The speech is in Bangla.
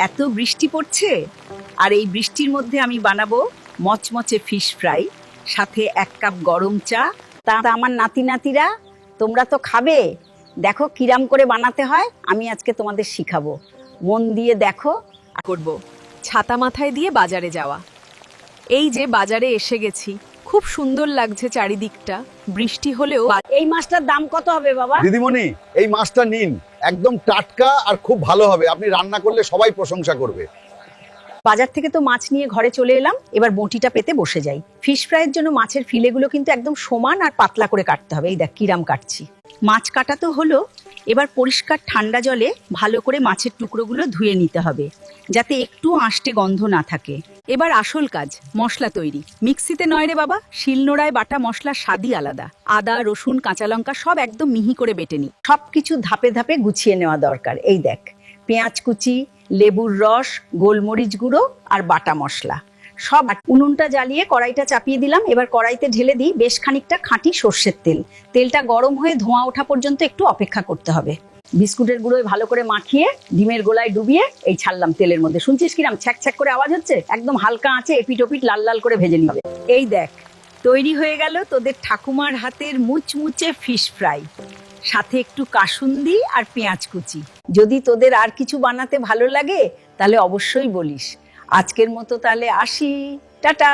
এত বৃষ্টি পড়ছে, আর এই বৃষ্টির মধ্যে আমি বানাবো মচমচে ফিশ ফ্রাই, সাথে 1 কাপ গরম চা। তা আমার নাতি নাতিরা, তোমরা তো খাবে, দেখো কিরাম করে বানাতে হয়, আমি আজকে তোমাদের শিখাবো। মন দিয়ে দেখো। করব ছাতা মাথায় দিয়ে বাজারে যাওয়া। এই যে বাজারে এসে গেছি, খুব সুন্দর লাগছে চারিদিকটা। বৃষ্টি হলেও এই মাছটার দাম কত হবে বাবা? দিদিমণি, এই মাছটা নিন, একদম টাটকা আর খুব ভালো হবে। আপনি রান্না করলে সবাই প্রশংসা করবে। বাজার থেকে তো মাছ নিয়ে ঘরে চলে এলাম, এবার বঁটিটা পেতে বসে যাই। ফিশ ফ্রাইয়ের জন্য মাছের ফিলেগুলো কিন্তু একদম সমান আর পাতলা করে কাটতে হবে। এই দেখ কিরাম কাটছি। মাছ কাটা তো হলো, এবার পরিষ্কার ঠান্ডা জলে ভালো করে মাছের টুকরোগুলো ধুয়ে নিতে হবে, যাতে একটু আঁশটে গন্ধ না থাকে। এবার আসল কাজ, মশলা তৈরি। মিক্সিতে নয় রে বাবা, শিলনোড়ায় বাটা মশলার স্বাদই আলাদা। আদা, রসুন, কাঁচা লঙ্কা সব একদম মিহি করে বেটে নি। সবকিছু ধাপে ধাপে গুছিয়ে নেওয়া দরকার। এই দেখ, পেঁয়াজ কুচি, লেবুর রস, গোলমরিচ গুঁড়ো আর বাটা মশলা সব। উনুনটা জ্বালিয়ে কড়াইটা চাপিয়ে দিলাম। এবার কড়াইতে ঢেলে দিই বেশ খানিকটা খাঁটি সর্ষের তেল। তেলটা গরম হয়ে ধোঁয়া ওঠা পর্যন্ত একটু অপেক্ষা করতে হবে। বিস্কুটের গুঁড়োয় ভালো করে মাখিয়ে ডিমের গোলায় ডুবিয়ে এই ছাড়লাম তেলের মধ্যে। শুনছিস কিরাম ছ্যাক ছ্যাক করে আওয়াজ হচ্ছে? একদম হালকা আঁচে এপিট ওপিট লাল লাল করে ভেজে নিবে। এই দেখ, তৈরি হয়ে গেল তোদের ঠাকুমার হাতের মুচমুচে ফিশ ফ্রাই, সাথে একটু কাসুন্দি আর পেঁয়াজ কুচি। যদি তোদের আর কিছু বানাতে ভালো লাগে তাহলে অবশ্যই বলিস। আজকের মতো তাহলে আসি, টাটা।